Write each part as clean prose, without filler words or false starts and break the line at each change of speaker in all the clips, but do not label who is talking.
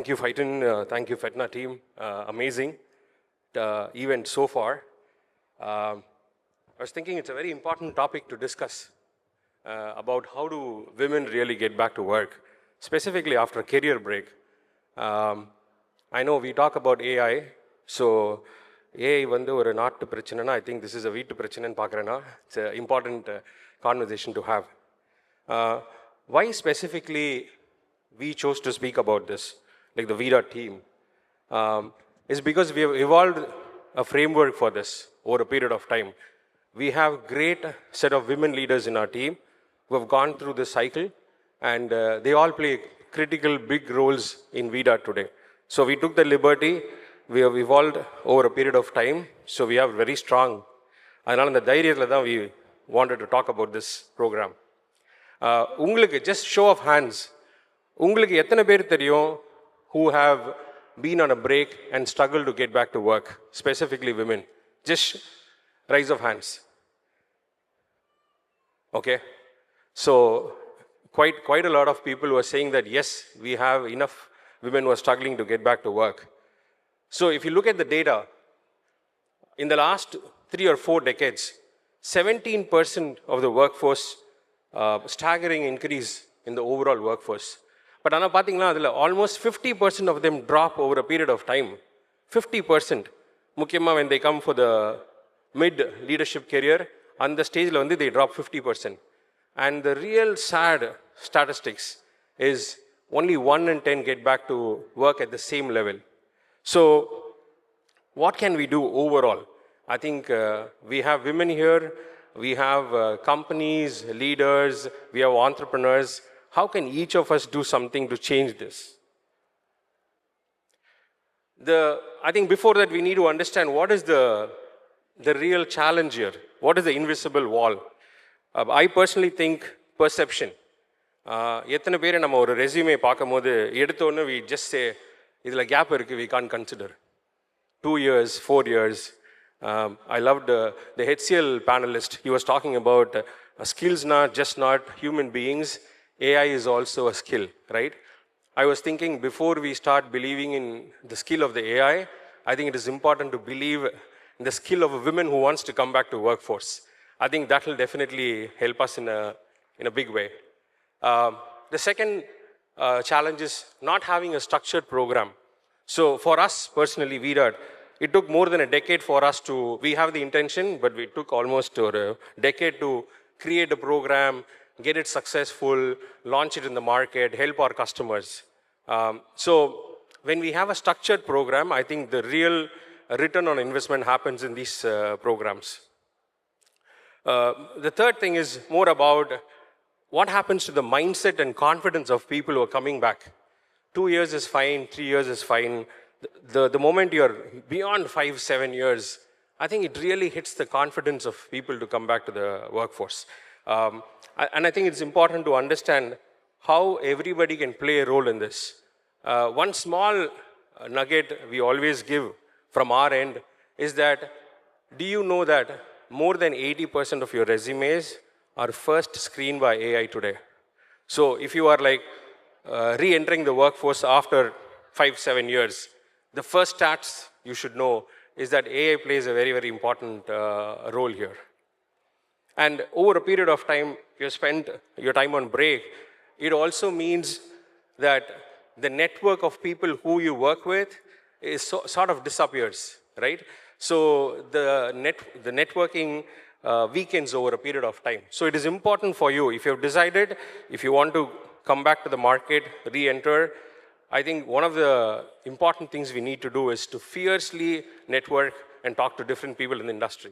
you, FiTEN. Thank you, FeTNA team. Amazing event so far. I was thinking it's a very important topic to discuss about how do women really get back to work, specifically after a career break. I know we talk about AI, so AI வந்து ஒரு நாட்டு பிரச்சனைனா I think this is a வீட்டு பிரச்சனைன்னு பார்க்குறேன்னா it's an important conversation to have. Why specifically we chose to speak about this, like the VDart team, is because we have evolved a framework for this over a period of time. We have great set of women leaders in our team who have gone through this cycle, and they all play critical big roles in VDart today. So we took the liberty, we have evolved over a period of time, so we have very strong. அதனால் அந்த தைரியத்தில் தான் we wanted to talk about this program. உங்களுக்கு just show of hands, உங்களுக்கு எத்தனை பேர் தெரியும் who have been on a break and struggled to get back to work, specifically women? Just raise of hands. Okay, so quite a lot of people were saying that yes, we have enough women who are struggling to get back to work. So if you look at the data, in the last 3 or 4 decades, 17% of the workforce, staggering increase in the overall workforce. But ana pathina adula almost 50% of them drop over a period of time. 50%. Mukyama when they come for the mid leadership career, on the stage la they drop 50%. And the real sad statistics is only 1 in 10 get back to work at the same level. So what can we do overall? I think we have women here, we have companies, leaders, we have entrepreneurs. How can each of us do something to change this? I think before that we need to understand what is the real challenge here. What is the invisible wall? I personally think perception. எத்தனை பேர் நம்ம ஒரு resume பார்க்கும்போது எடுத்தோன்னு we just say இதில் gap இருக்குது, we can't consider 2 years, 4 years. I loved the HCL panelist. He was talking about skills not human beings. AI is also a skill, right? I was thinking before we start believing in the skill of the AI, I think it is important to believe in the skill of a woman who wants to come back to workforce. I think that will definitely help us in a big way. The second challenge is not having a structured program. So for us personally, VDart, it took more than a decade for us to, we have the intention, but we took almost a decade to create a program, get it successful, launch it in the market, help our customers. So when we have a structured program, I think the real return on investment happens in these programs. The third thing is more about what happens to the mindset and confidence of people who are coming back. 2 years is fine, 3 years is fine. The moment you're beyond 5-7 years, I think it really hits the confidence of people to come back to the workforce. And I think it's important to understand how everybody can play a role in this. One small nugget we always give from our end is that, do you know that more than 80% of your resumes are first screened by AI today? So if you are like re-entering the workforce after 5-7 years, the first stats you should know is that AI plays a very, very important role here. And over a period of time, you spent your time on break, it also means that the network of people who you work with is sort of disappears, right? So the networking weakens over a period of time. So it is important for you, if you have decided, if you want to come back to the market, re-enter, I think one of the important things we need to do is to fiercely network and talk to different people in the industry.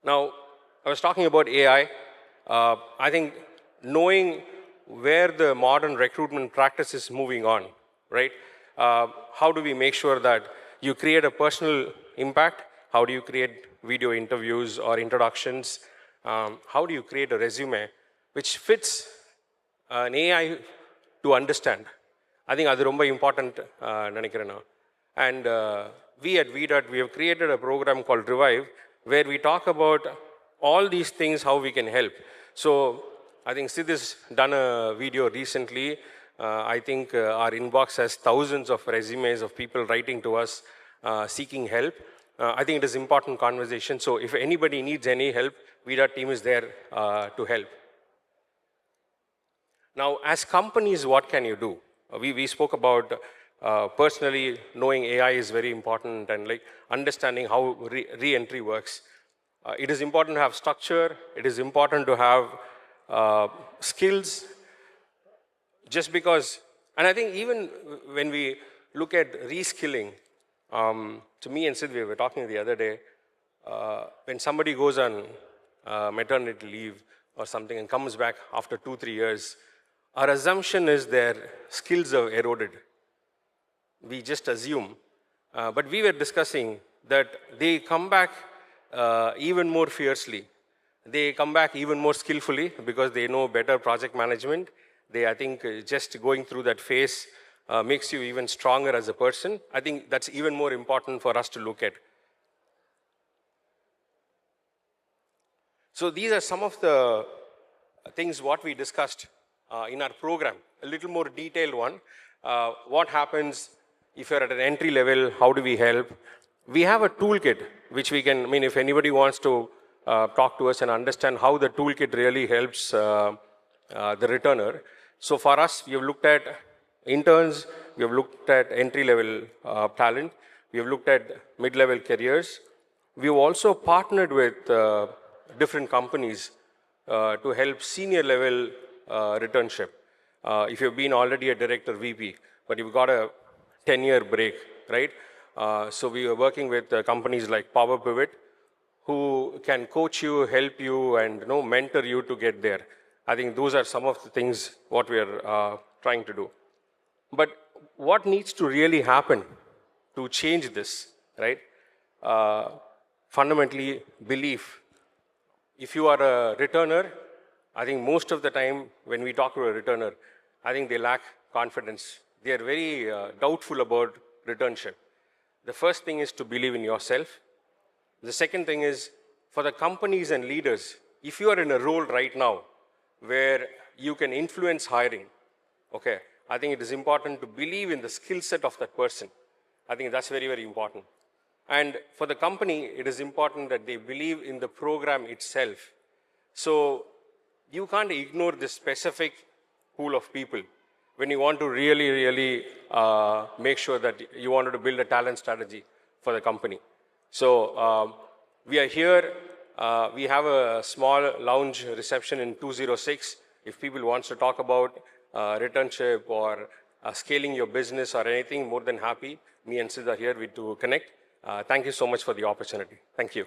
Now, I was talking about AI. I think knowing where the modern recruitment practice is moving on, right? How do we make sure that you create a personal impact? How do you create video interviews or introductions? How do you create a resume which fits an AI to understand? I think that's very important. And we at VDart, we have created a program called Revive, where we talk about all these things, how we can help. So I think Sid has done a video recently I think our inbox has thousands of resumes of people writing to us seeking help. I think it is important conversation. So if anybody needs any help, VDart team is there to help. Now, as companies, what can you do? We spoke about personally knowing AI is very important and like understanding how re-entry works. It is important to have structure. It is important to have skills. Just because, and I think even when we look at reskilling, to me and Sid, we were talking the other day, when somebody goes on maternity leave or something and comes back after 2-3 years, our assumption is their skills are eroded. We just assume. But we were discussing that they come back even more fiercely. They come back even more skillfully because they know better project management. I think just going through that phase makes you even stronger as a person. I think that's even more important for us to look at. So these are some of the things what we discussed in our program. A little more detailed one. What happens if you're at an entry level? How do we help? We have a toolkit which we can, if anybody wants to talk to us and understand how the toolkit really helps the returner. So for us, we have looked at interns, we have looked at entry-level talent, we have looked at mid-level careers. We've also partnered with different companies to help senior-level returnship. If you've been already a director VP, but you've got a 10-year break, right? So we are working with companies like Power Pivot, who can coach you, help you, and mentor you to get there. I think those are some of the things what we are trying to do. But what needs to really happen to change this, right? Fundamentally, belief. If you are a returner, I think most of the time when we talk to a returner, I think they lack confidence. They are very doubtful about returnship. The first thing is to believe in yourself. The second thing is for the companies and leaders, if you are in a role right now where you can influence hiring, okay, I think it is important to believe in the skill set of that person. I think that's very, very important. And for the company, it is important that they believe in the program itself. So you can't ignore this specific pool of people when you want to really, really make sure that you wanted to build a talent strategy for the company. So we are here. We have a small lounge reception in 206. If people want to talk about returnship or scaling your business or anything, more than happy. Me and Sid are here to connect. Thank you so much for the opportunity. Thank you.